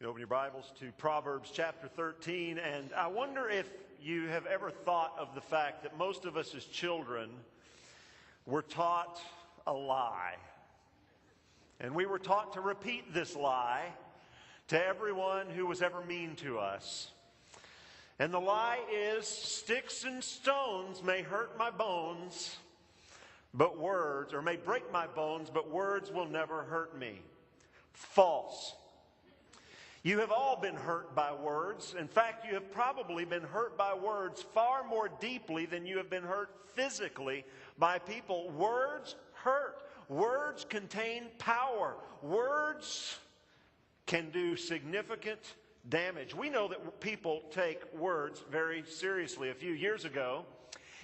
You open your Bibles to Proverbs chapter 13, and I wonder if you have ever thought of the fact that most of us as children were taught a lie. And we were taught to repeat this lie to everyone who was ever mean to us. And the lie is, sticks and stones may hurt my bones, but words, or may break my bones, but words will never hurt me. False. You have all been hurt by words. In fact, you have probably been hurt by words far more deeply than you have been hurt physically by people. Words hurt. Words contain power. Words can do significant damage. We know that people take words very seriously. A few years ago,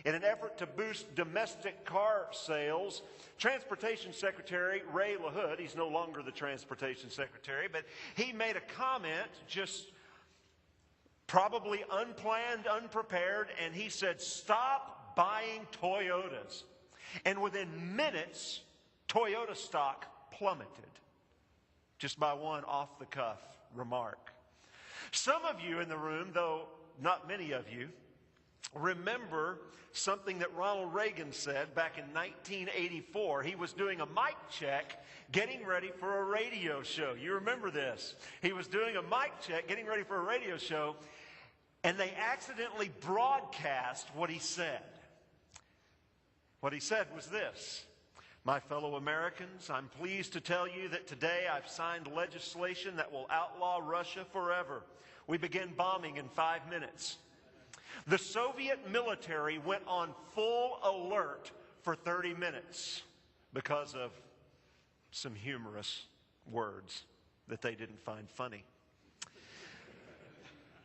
in an effort to boost domestic car sales, Transportation Secretary Ray LaHood, he's no longer the Transportation Secretary, but he made a comment, just probably unplanned, unprepared, and he said, "Stop buying Toyotas." And within minutes, Toyota stock plummeted, just by one off-the-cuff remark. Some of you in the room, though not many of you, remember something that Ronald Reagan said back in 1984. He was doing a mic check, getting ready for a radio show. You remember this. He was doing a mic check, getting ready for a radio show, and they accidentally broadcast what he said. What he said was this: "My fellow Americans, I'm pleased to tell you that today I've signed legislation that will outlaw Russia forever. We begin bombing in 5 minutes." The Soviet military went on full alert for 30 minutes because of some humorous words that they didn't find funny.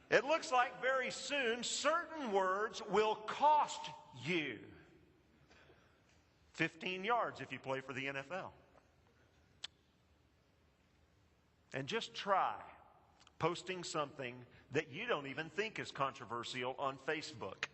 It looks like very soon certain words will cost you 15 yards if you play for the NFL. And just try posting something that you don't even think is controversial on Facebook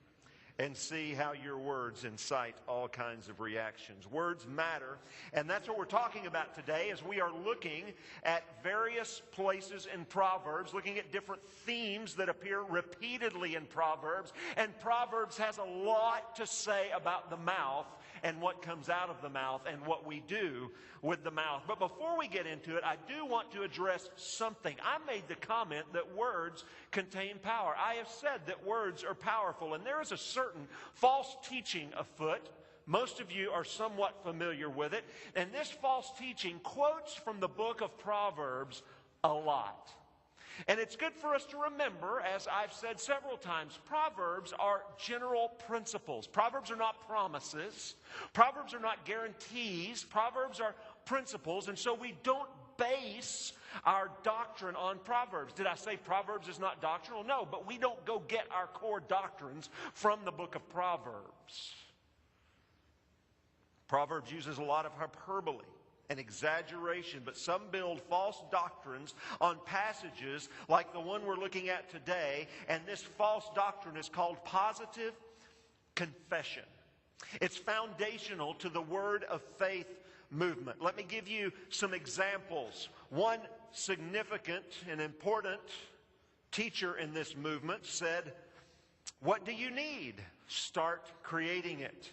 and see how your words incite all kinds of reactions. Words matter, and that's what we're talking about today as we are looking at various places in Proverbs, looking at different themes that appear repeatedly in Proverbs. And Proverbs has a lot to say about the mouth and what comes out of the mouth and what we do with the mouth. But before we get into it, I do want to address something. I made the comment that words contain power. I have said that words are powerful, and there is a certain false teaching afoot. Most of you are somewhat familiar with it, and this false teaching quotes from the book of Proverbs a lot. And it's good for us to remember, as I've said several times, Proverbs are general principles. Proverbs are not promises. Proverbs are not guarantees. Proverbs are principles, and so we don't base our doctrine on Proverbs. Did I say Proverbs is not doctrinal? No, but we don't go get our core doctrines from the book of Proverbs. Proverbs uses a lot of hyperbole and exaggeration, but some build false doctrines on passages like the one we're looking at today, and this false doctrine is called positive confession. It's foundational to the word of faith movement. Let me give you some examples. One significant and important teacher in this movement said, "What do you need? Start creating it.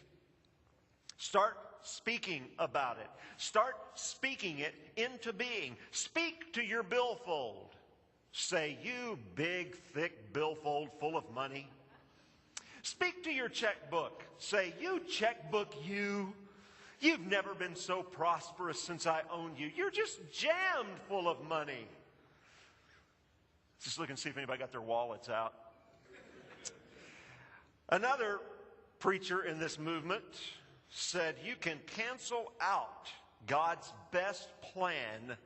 Start speaking about it. Start speaking it into being. Speak to your billfold. Say, 'You big, thick billfold full of money.' Speak to your checkbook. Say, 'You checkbook, you. You've never been so prosperous since I owned you. You're just jammed full of money.'" Let's just look and see if anybody got their wallets out. Another preacher in this movement said, "You can cancel out God's best plan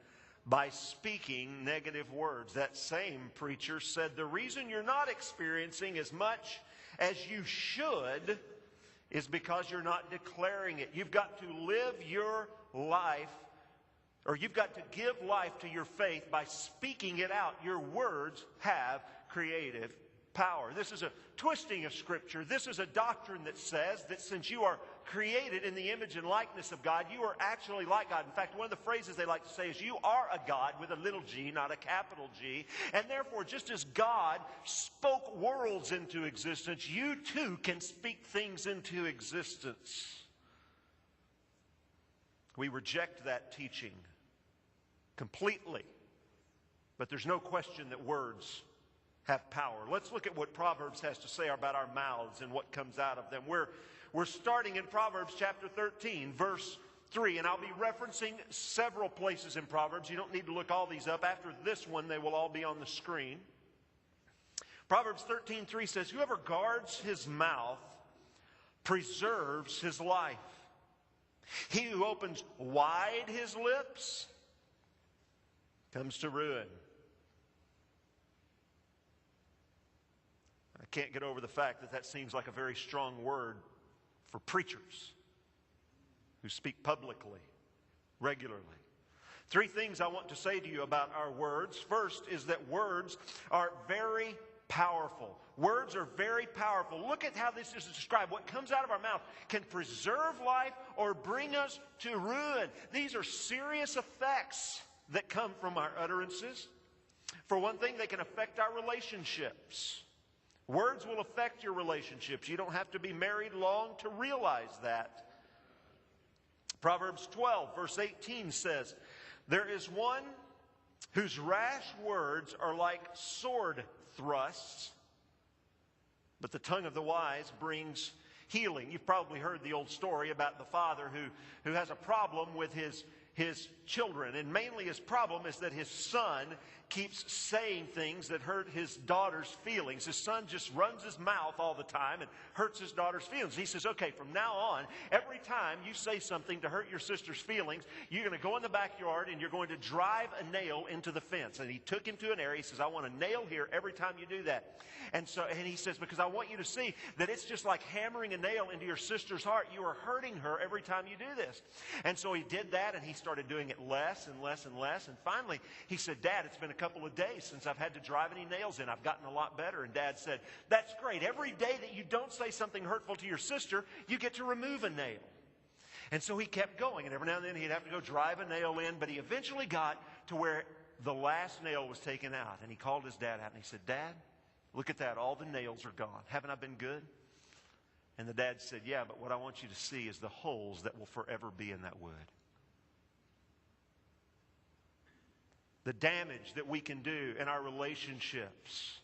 by speaking negative words." That same preacher said, "The reason you're not experiencing as much as you should is because you're not declaring it. You've got to live your life, or you've got to give life to your faith by speaking it out. Your words have creative power." This is a twisting of Scripture. This is a doctrine that says that since you are created in the image and likeness of God. You are actually like God. In fact, one of the phrases they like to say is, you are a God with a little g, not a capital G. And therefore, just as God spoke worlds into existence, you too can speak things into existence. We reject that teaching completely. But there's no question that words have power. Let's look at what Proverbs has to say about our mouths and what comes out of them. We're starting in Proverbs chapter 13, verse 3. And I'll be referencing several places in Proverbs. You don't need to look all these up. After this one, they will all be on the screen. Proverbs 13:3 says, whoever guards his mouth preserves his life. He who opens wide his lips comes to ruin. I can't get over the fact that that seems like a very strong word for preachers who speak publicly, regularly. Three things I want to say to you about our words. First is that words are very powerful. Words are very powerful. Look at how this is described. What comes out of our mouth can preserve life or bring us to ruin. These are serious effects that come from our utterances. For one thing, they can affect our relationships. Words will affect your relationships. You don't have to be married long to realize that. Proverbs 12, verse 18 says, there is one whose rash words are like sword thrusts, but the tongue of the wise brings healing. You've probably heard the old story about the father who has a problem with his children. And mainly his problem is that his son keeps saying things that hurt his daughter's feelings. His son just runs his mouth all the time and hurts his daughter's feelings. He says, okay, from now on, every time you say something to hurt your sister's feelings, you're going to go in the backyard and you're going to drive a nail into the fence. And he took him to an area. He says, I want a nail here every time you do that. And he says, because I want you to see that it's just like hammering a nail into your sister's heart. You are hurting her every time you do this. And so he did that, and he started doing it less and less and less. And finally, he said, Dad, it's been a couple of days since I've had to drive any nails in. I've gotten a lot better. And Dad said, that's great. Every day that you don't say something hurtful to your sister, you get to remove a nail. And so he kept going. And every now and then he'd have to go drive a nail in. But he eventually got to where the last nail was taken out. And he called his dad out and he said, Dad, look at that. All the nails are gone. Haven't I been good? And the dad said, yeah, but what I want you to see is the holes that will forever be in that wood. The damage that we can do in our relationships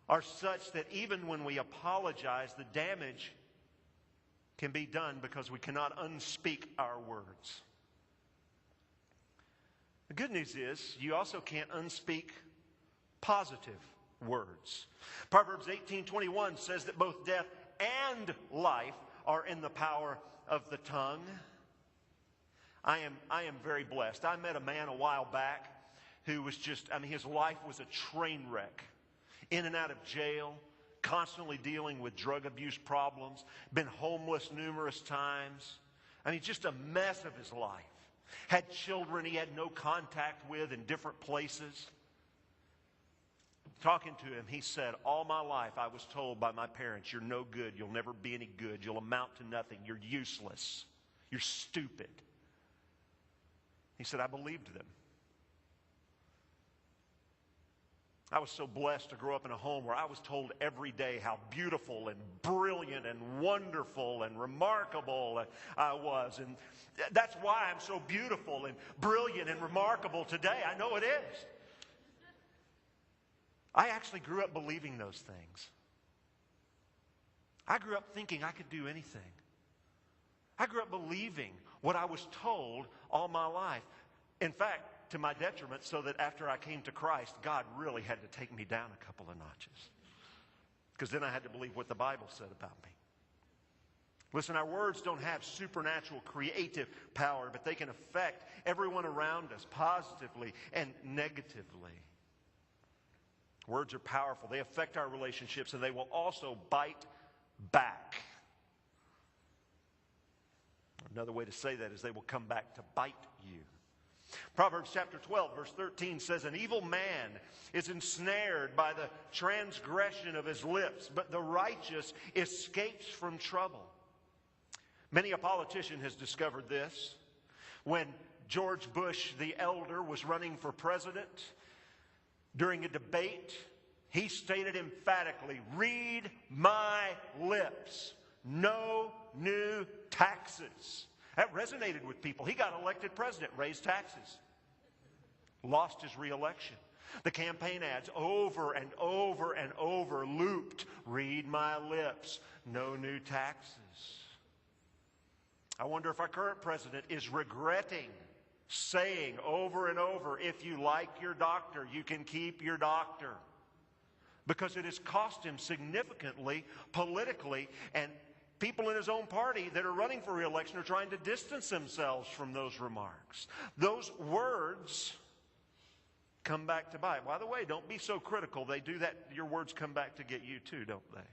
are such that even when we apologize, the damage can be done because we cannot unspeak our words. The good news is you also can't unspeak positive words. Proverbs 18:21 says that both death and life are in the power of the tongue. I am very blessed. I met a man a while back who was just, his life was a train wreck. In and out of jail, constantly dealing with drug abuse problems, been homeless numerous times. Just a mess of his life. Had children he had no contact with in different places. Talking to him, he said, all my life I was told by my parents, you're no good, you'll never be any good, you'll amount to nothing, you're useless, you're stupid. He said, I believed them. I was so blessed to grow up in a home where I was told every day how beautiful and brilliant and wonderful and remarkable I was. And that's why I'm so beautiful and brilliant and remarkable today. I know it is. I actually grew up believing those things. I grew up thinking I could do anything. I grew up believing what I was told all my life. In fact, to my detriment, so that after I came to Christ, God really had to take me down a couple of notches. Because then I had to believe what the Bible said about me. Listen, our words don't have supernatural creative power, but they can affect everyone around us positively and negatively. Words are powerful. They affect our relationships, and they will also bite back. Another way to say that is they will come back to bite you. Proverbs chapter 12, verse 13 says, an evil man is ensnared by the transgression of his lips, but the righteous escapes from trouble. Many a politician has discovered this. When George Bush the elder was running for president, during a debate, he stated emphatically, "Read my lips. No new taxes." That resonated with people. He got elected president, raised taxes, lost his re-election. The campaign ads over and over and over looped, "Read my lips. No new taxes." I wonder if our current president is regretting saying over and over, "If you like your doctor, you can keep your doctor." Because it has cost him significantly politically, and people in his own party that are running for re-election are trying to distance themselves from those remarks. Those words come back to bite. By the way, don't be so critical. They do that. Your words come back to get you too, don't they?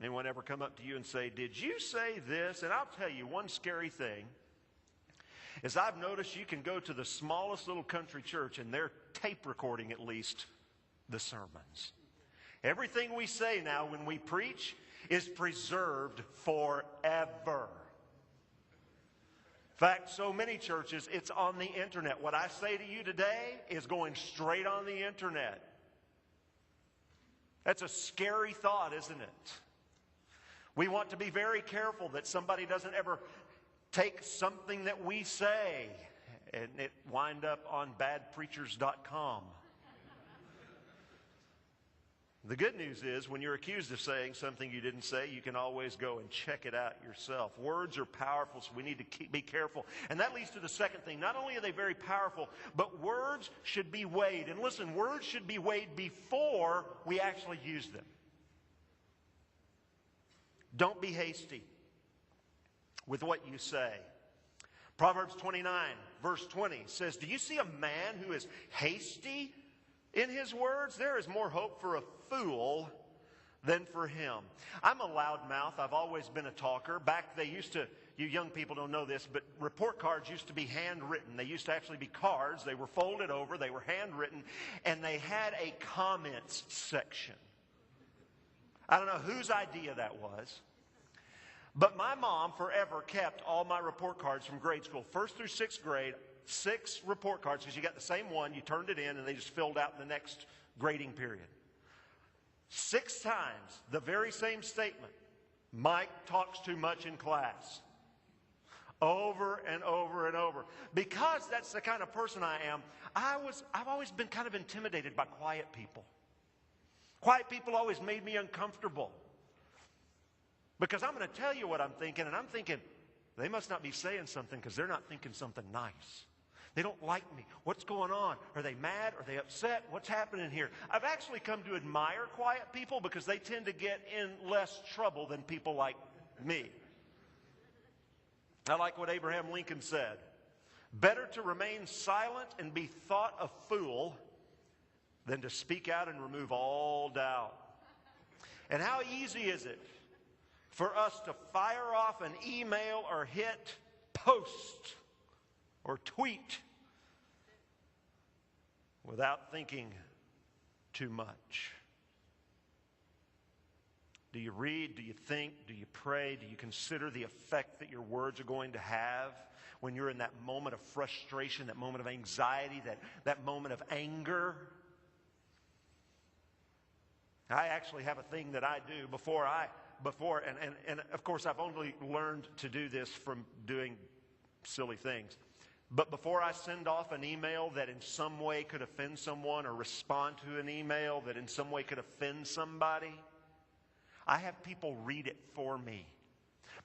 Anyone ever come up to you and say, "Did you say this?" And I'll tell you one scary thing is I've noticed you can go to the smallest little country church and they're tape recording at least the sermons. Everything we say now when we preach is preserved forever. In fact, so many churches, it's on the internet. What I say to you today is going straight on the internet. That's a scary thought, isn't it? We want to be very careful that somebody doesn't ever take something that we say and it wind up on badpreachers.com. The good news is when you're accused of saying something you didn't say, you can always go and check it out yourself. Words are powerful, so we need to be careful. And that leads to the second thing. Not only are they very powerful, but words should be weighed. And listen, words should be weighed before we actually use them. Don't be hasty with what you say. Proverbs 29, verse 20 says, "Do you see a man who is hasty in his words? There is more hope for a fool than for him." I'm a loudmouth. I've always been a talker. Back they used to, you young people don't know this, but report cards used to be handwritten. They used to actually be cards. They were folded over. They were handwritten. And they had a comments section. I don't know whose idea that was. But my mom forever kept all my report cards from grade school, 1st through 6th grade, 6 report cards, because you got the same one, you turned it in, and they just filled out in the next grading period. 6 times, the very same statement, "Mike talks too much in class." Over and over and over. Because that's the kind of person I am, I've always been kind of intimidated by quiet people. Quiet people always made me uncomfortable. Because I'm going to tell you what I'm thinking, and I'm thinking, they must not be saying something because they're not thinking something nice. They don't like me. What's going on? Are they mad? Are they upset? What's happening here? I've actually come to admire quiet people because they tend to get in less trouble than people like me. I like what Abraham Lincoln said. "Better to remain silent and be thought a fool than to speak out and remove all doubt." And how easy is it for us to fire off an email or hit post or tweet without thinking too much? Do you read? Do you think? Do you pray? Do you consider the effect that your words are going to have when you're in that moment of frustration, that moment of anxiety, that moment of anger? I actually have a thing that I do and of course I've only learned to do this from doing silly things. But before I send off an email that in some way could offend someone, or respond to an email that in some way could offend somebody, I have people read it for me.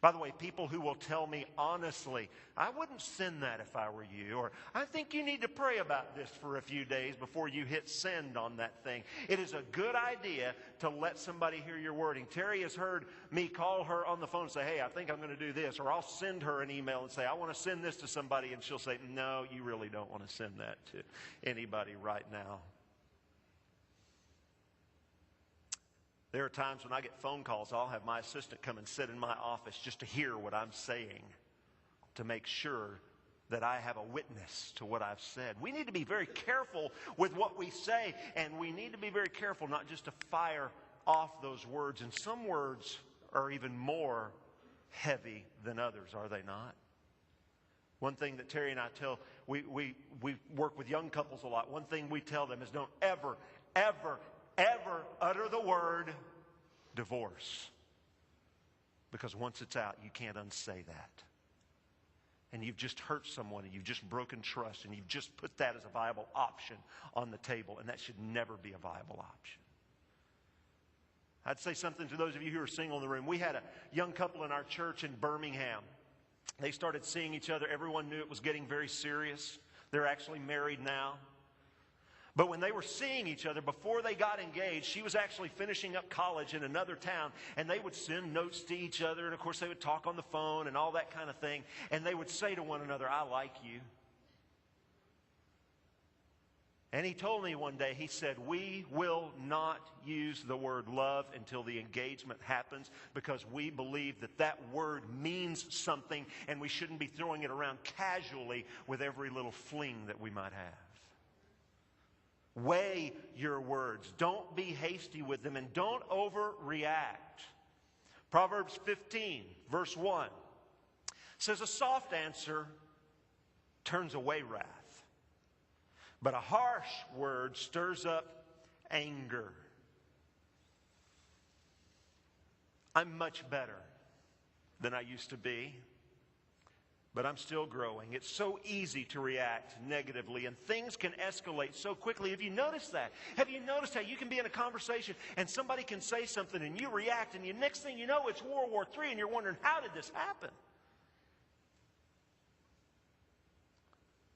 By the way, people who will tell me honestly, "I wouldn't send that if I were you," or "I think you need to pray about this for a few days before you hit send on that thing." It is a good idea to let somebody hear your wording. Terry has heard me call her on the phone and say, "Hey, I think I'm going to do this," or I'll send her an email and say, "I want to send this to somebody," and she'll say, "No, you really don't want to send that to anybody right now." There are times when I get phone calls, I'll have my assistant come and sit in my office just to hear what I'm saying, to make sure that I have a witness to what I've said. We need to be very careful with what we say, and we need to be very careful not just to fire off those words. And some words are even more heavy than others, are they not? One thing that Terry and I tell, we work with young couples a lot. One thing we tell them is don't ever, ever, ever utter the word divorce. Because once it's out, you can't unsay that. And you've just hurt someone, and you've just broken trust, and you've just put that as a viable option on the table, and that should never be a viable option. I'd say something to those of you who are single in the room. We had a young couple in our church in Birmingham. They started seeing each other. Everyone knew it was getting very serious. They're actually married now. But when they were seeing each other, before they got engaged, she was actually finishing up college in another town, and they would send notes to each other, and of course they would talk on the phone and all that kind of thing, and they would say to one another, I like you. And he told me one day, he said, we will not use the word love until the engagement happens, because we believe that that word means something, and we shouldn't be throwing it around casually with every little fling that we might have. Weigh your words. Don't be hasty with them, and don't overreact. Proverbs 15, verse 1 says, a soft answer turns away wrath, but a harsh word stirs up anger. I'm much better than I used to be, but I'm still growing. It's so easy to react negatively, and things can escalate so quickly. Have you noticed that? Have you noticed how you can be in a conversation and somebody can say something and you react, and the next thing you know it's World War III, and you're wondering, how did this happen?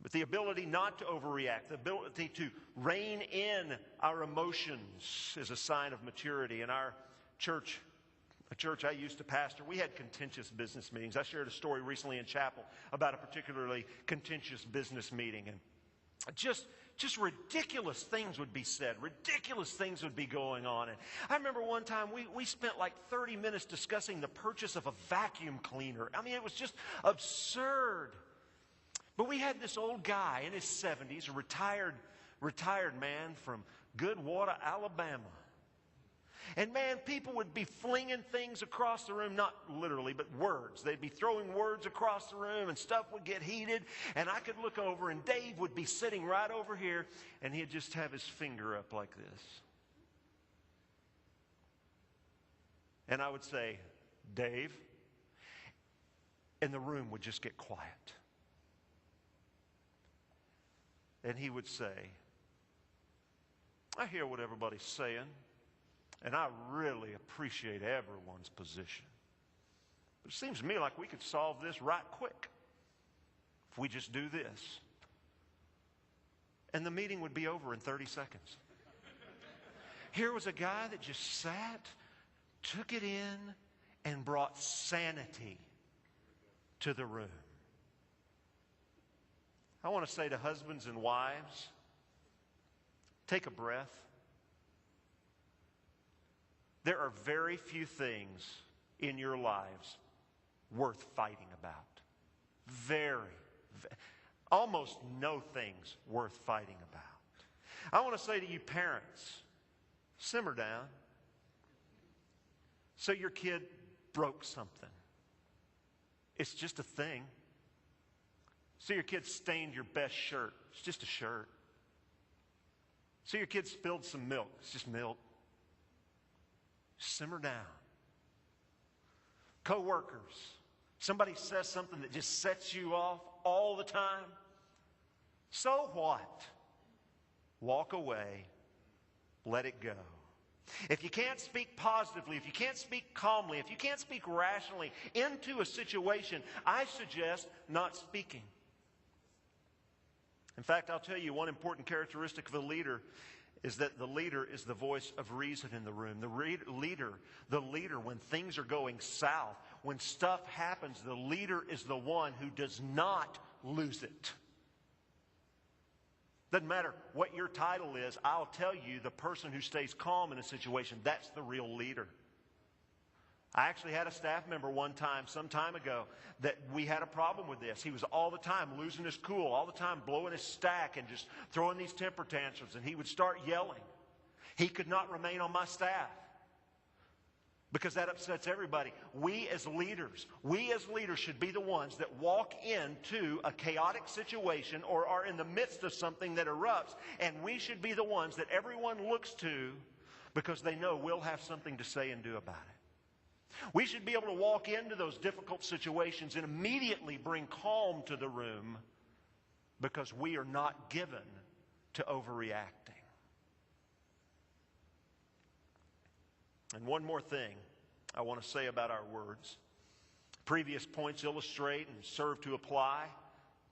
But the ability not to overreact, the ability to rein in our emotions is a sign of maturity. In our church, a church I used to pastor, we had contentious business meetings. I shared a story recently in chapel about a particularly contentious business meeting. And just ridiculous things would be said. Ridiculous things would be going on. And I remember one time we spent like 30 minutes discussing the purchase of a vacuum cleaner. I mean, it was just absurd. But we had this old guy in his 70s, a retired man from Goodwater, Alabama. And man, people would be flinging things across the room, not literally, but words. They'd be throwing words across the room, and stuff would get heated. And I could look over, and Dave would be sitting right over here, and he'd just have his finger up like this. And I would say, Dave, and the room would just get quiet. And he would say, I hear what everybody's saying, and I really appreciate everyone's position. But it seems to me like we could solve this right quick if we just do this. And the meeting would be over in 30 seconds. Here was a guy that just sat, took it in, and brought sanity to the room. I want to say to husbands and wives, take a breath. There are very few things in your lives worth fighting about. Almost no things worth fighting about. I want to say to you parents, simmer down. So your kid broke something. It's just a thing. So your kid stained your best shirt. It's just a shirt. So your kid spilled some milk. It's just milk. Simmer down. Co-workers. Somebody says something that just sets you off all the time. So what? Walk away. Let it go. If you can't speak positively, if you can't speak calmly, if you can't speak rationally into a situation, I suggest not speaking. In fact, I'll tell you one important characteristic of a leader is that the leader is the voice of reason in the room. The leader, when things are going south, when stuff happens, the leader is the one who does not lose it. Doesn't matter what your title is, I'll tell you, the person who stays calm in a situation, that's the real leader. I actually had a staff member one time, some time ago, that we had a problem with this. He was all the time losing his cool, all the time blowing his stack and just throwing these temper tantrums, and he would start yelling. He could not remain on my staff. because that upsets everybody. We as leaders should be the ones that walk into a chaotic situation or are in the midst of something that erupts, and we should be the ones that everyone looks to because they know we'll have something to say and do about it. We should be able to walk into those difficult situations and immediately bring calm to the room because we are not given to overreacting. And one more thing I want to say about our words. Previous points illustrate and serve to apply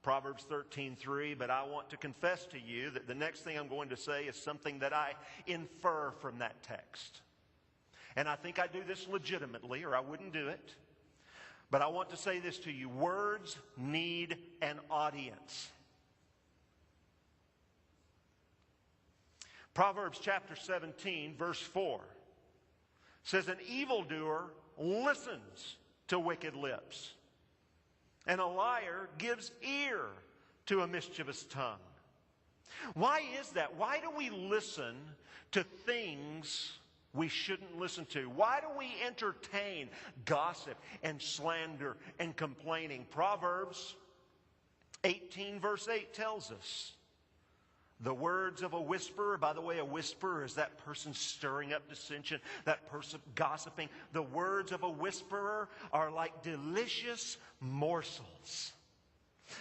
Proverbs 13:3, but I want to confess to you that the next thing I'm going to say is something that I infer from that text. And I think I do this legitimately, or I wouldn't do it. But I want to say this to you. Words need an audience. Proverbs chapter 17, verse 4 says, an evildoer listens to wicked lips, and a liar gives ear to a mischievous tongue. Why is that? Why do we listen to things we shouldn't listen to? Why do we entertain gossip and slander and complaining? Proverbs 18 verse 8 tells us, the words of a whisperer, by the way, a whisperer is that person stirring up dissension, that person gossiping. The words of a whisperer are like delicious morsels.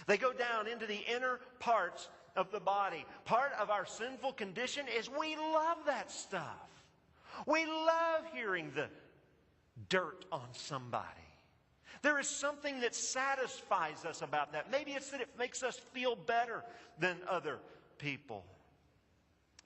They go down into the inner parts of the body. Part of our sinful condition is we love that stuff. We love hearing the dirt on somebody. There is something that satisfies us about that. Maybe it's that it makes us feel better than other people.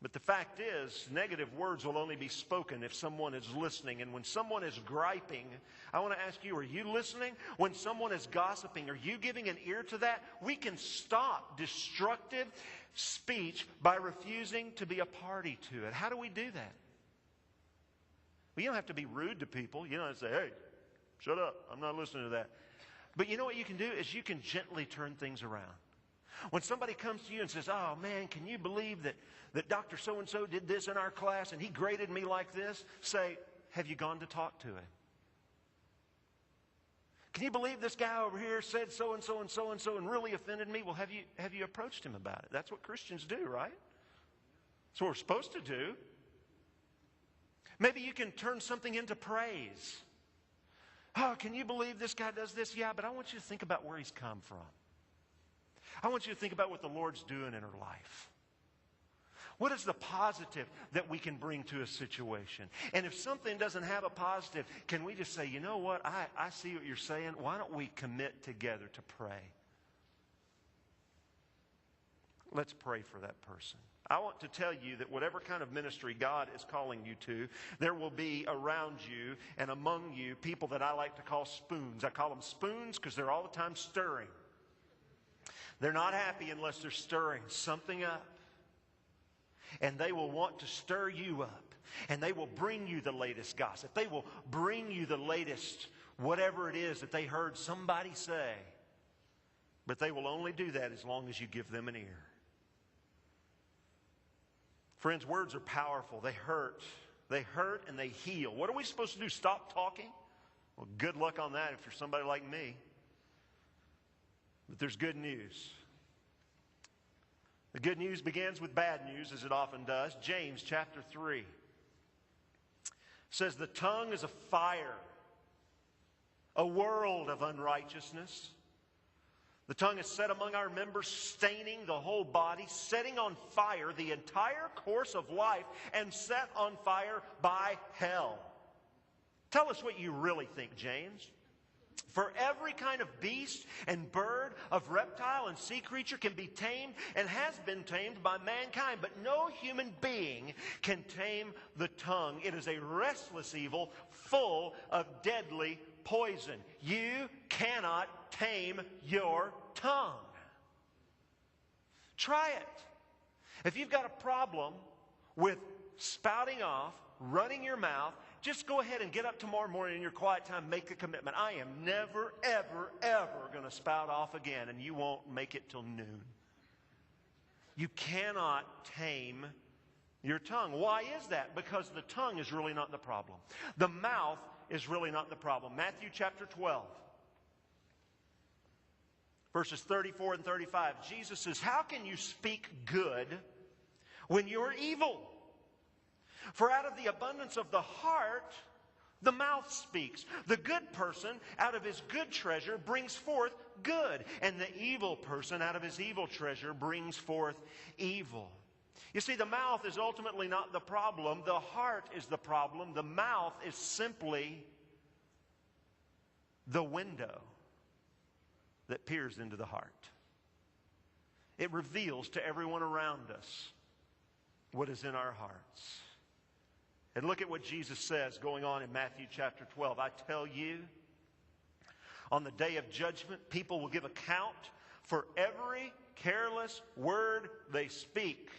But the fact is, negative words will only be spoken if someone is listening. And when someone is griping, I want to ask you, are you listening? When someone is gossiping, are you giving an ear to that? We can stop destructive speech by refusing to be a party to it. How do we do that? Well, you don't have to be rude to people. You don't have to say, hey, shut up, I'm not listening to that. But you know what you can do is you can gently turn things around. When somebody comes to you and says, oh man, can you believe that Dr. So-and-so did this in our class and he graded me like this? Say, have you gone to talk to him? Can you believe this guy over here said so-and-so and so-and-so and really offended me? Well, have you approached him about it? That's what Christians do, right? That's what we're supposed to do. Maybe you can turn something into praise. Oh, can you believe this guy does this? Yeah, but I want you to think about where he's come from. I want you to think about what the Lord's doing in her life. What is the positive that we can bring to a situation? And if something doesn't have a positive, can we just say, you know what, I see what you're saying. Why don't we commit together to pray? Let's pray for that person. I want to tell you that whatever kind of ministry God is calling you to, there will be around you and among you people that I like to call spoons. I call them spoons because they're all the time stirring. They're not happy unless they're stirring something up. And they will want to stir you up. And they will bring you the latest gossip. They will bring you the latest whatever it is that they heard somebody say. But they will only do that as long as you give them an ear. Friends, words are powerful. They hurt. They hurt and they heal. What are we supposed to do? Stop talking? Well, good luck on that if you're somebody like me. But there's good news. The good news begins with bad news, as it often does. James chapter 3 says, the tongue is a fire, a world of unrighteousness. The tongue is set among our members, staining the whole body, setting on fire the entire course of life, and set on fire by hell. Tell us what you really think, James. For every kind of beast and bird, of reptile and sea creature can be tamed and has been tamed by mankind. But no human being can tame the tongue. It is a restless evil full of deadly poison. You cannot tame your tongue. Try it. If you've got a problem with spouting off, running your mouth, just go ahead and get up tomorrow morning in your quiet time, make a commitment. I am never, ever, ever going to spout off again, and you won't make it till noon. You cannot tame your tongue. Why is that? Because the tongue is really not the problem. The mouth is really not the problem. Matthew chapter 12, verses 34 and 35. Jesus says, how can you speak good when you're evil? For out of the abundance of the heart, the mouth speaks. The good person out of his good treasure brings forth good, and the evil person out of his evil treasure brings forth evil. You see, the mouth is ultimately not the problem. The heart is the problem. The mouth is simply the window that peers into the heart. It reveals to everyone around us what is in our hearts. And look at what Jesus says going on in Matthew chapter 12. I tell you, on the day of judgment, people will give account for every careless word they speak.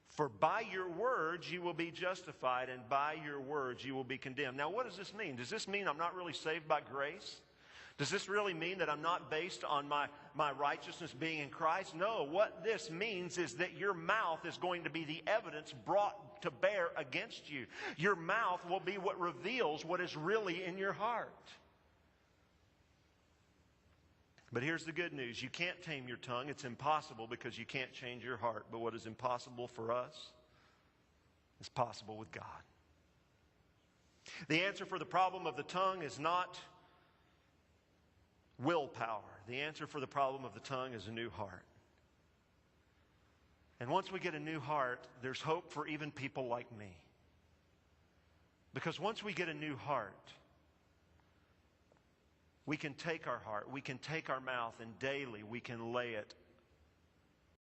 For by your words you will be justified, and by your words you will be condemned. Now, what does this mean? Does this mean I'm not really saved by grace? Does this really mean that I'm not based on my righteousness being in Christ? No, what this means is that your mouth is going to be the evidence brought to bear against you. Your mouth will be what reveals what is really in your heart. But here's the good news. You can't tame your tongue. It's impossible because you can't change your heart. But what is impossible for us is possible with God. The answer for the problem of the tongue is not willpower. The answer for the problem of the tongue is a new heart. And once we get a new heart, there's hope for even people like me. Because once we get a new heart, we can take our heart, we can take our mouth, and daily we can lay it